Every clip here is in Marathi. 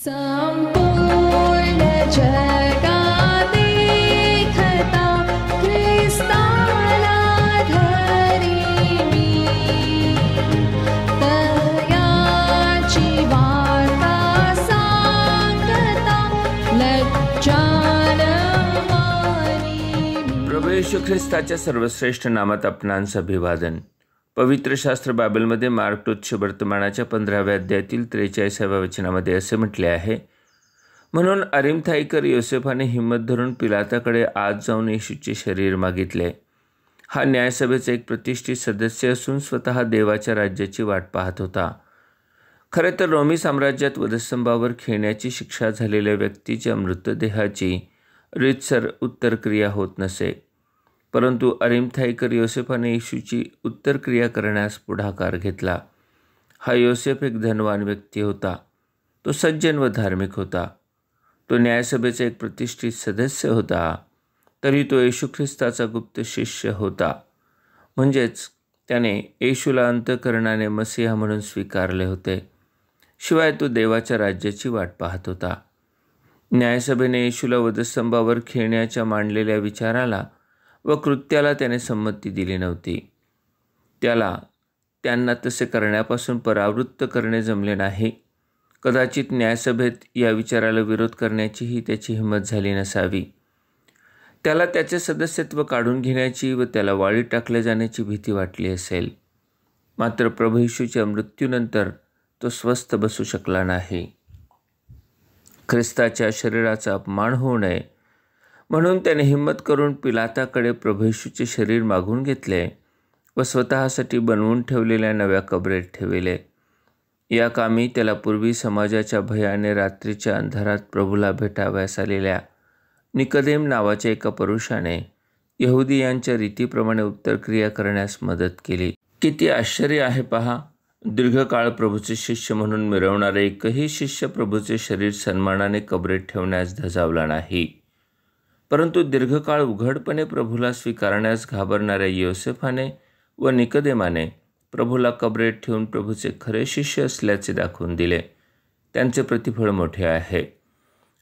संपूर्ण जगा देखता ख्रिस्ताला धरी मी, तयाची वार्ता सांगता लज्जान मानी मी. प्रभू येशू ख्रिस्ताच्या सर्वश्रेष्ठ नामात आपणांचं अभिवादन. पवित्र शास्त्र बायबलमध्ये मार्क टोच्छ वर्तमानाच्या 15व्या अध्यायातील 43व्या वचनामध्ये असे म्हटले आहे, म्हणून अरिमथाईकर योसेफाने हिंमत धरून पिलाताकडे आत जाऊन येशूचे शरीर मागितले. हा न्यायसभेचा एक प्रतिष्ठित सदस्य असून स्वतः देवाच्या राज्याची वाट पाहत होता. खरे तर रोमी साम्राज्यात वधस्तंभावर खेळण्याची शिक्षा झालेल्या व्यक्तीच्या मृतदेहाची रीतसर उत्तरक्रिया होत नसे, परंतु अरिमथाईकर योसेफाने येशूची उत्तरक्रिया करण्यास पुढाकार घेतला. हा योसेफ एक धनवान व्यक्ती होता. तो सज्जन व धार्मिक होता. तो न्यायसभेचा एक प्रतिष्ठित सदस्य होता. तरी तो येशू ख्रिस्ताचा गुप्त शिष्य होता. म्हणजेच त्याने येशूला अंतःकरणाने मसीहा म्हणून स्वीकारले होते. शिवाय तो देवाच्या राज्याची वाट पाहत होता. न्यायसभेने येशूला वधस्तंभावर खेळण्याच्या मांडलेल्या विचाराला व कृत्याला त्याने संमती दिली नव्हती. त्यांना तसे करण्यापासून परावृत्त करणे जमले नाही. कदाचित न्यायसभेत या विचाराला विरोध करण्याचीही त्याची हिंमत झाली नसावी. त्याला त्याचे सदस्यत्व काढून घेण्याची व त्याला वाळीत टाकले जाण्याची भीती वाटली असेल. मात्र प्रभू येशूच्या मृत्यूनंतर तो स्वस्थ बसू शकला नाही. ख्रिस्ताच्या शरीराचा अपमान होऊ नये म्हणून त्याने हिंमत करून पिलाताकडे प्रभू येशूचे शरीर मागून घेतले व स्वतःसाठी बनवून ठेवलेल्या नव्या कबरेत ठेविले. या कामी त्याला पूर्वी समाजाच्या भयाने रात्रीच्या अंधारात प्रभूला भेटावयास आलेल्या निकोदेम नावाच्या एका पुरुषाने यहुदीयांच्या रीतीप्रमाणे उत्तरक्रिया करण्यास मदत केली. किती आश्चर्य आहे पहा. दीर्घकाळ प्रभूचे शिष्य म्हणून मिरवणारे एकही शिष्य प्रभूचे शरीर सन्मानाने कबरेत ठेवण्यास धजावला नाही. परंतु दीर्घकाळ उघडपणे प्रभूला स्वीकारण्यास घाबरणाऱ्या योसेफाने व निकोदेमाने प्रभूला कबरेत ठेवून प्रभूचे खरे शिष्य असल्याचे दाखवून दिले. त्यांचे प्रतिफळ मोठे आहे.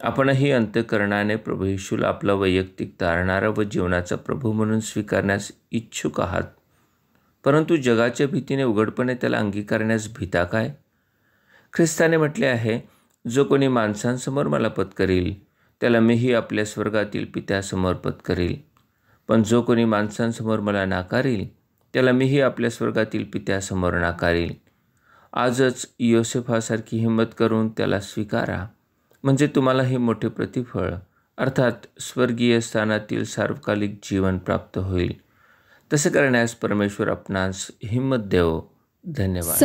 आपणही अंतःकरणाने प्रभू येशूला आपला वैयक्तिक तारणारा व जीवनाचा प्रभू म्हणून स्वीकारण्यास इच्छुक आहात. परंतु जगाच्या भीतीने उघडपणे त्याला अंगीकारण्यास भीता काय? ख्रिस्ताने म्हटले आहे, जो कोणी माणसांसमोर मला पत्करील त्याला मीही आपल्या स्वर्गातील पित्यासमोर पत्करील. पण जो कोणी माणसांसमोर मला नाकारील त्याला मीही आपल्या स्वर्गातील पित्यासमोर नाकारील. आजच योसेफासारखी हिंमत करून त्याला स्वीकारा, म्हणजे तुम्हाला हे मोठे प्रतिफळ अर्थात स्वर्गीय स्थानातील सार्वकालिक जीवन प्राप्त होईल. तसे करण्यास परमेश्वर आपणास हिंमत देवो. धन्यवाद.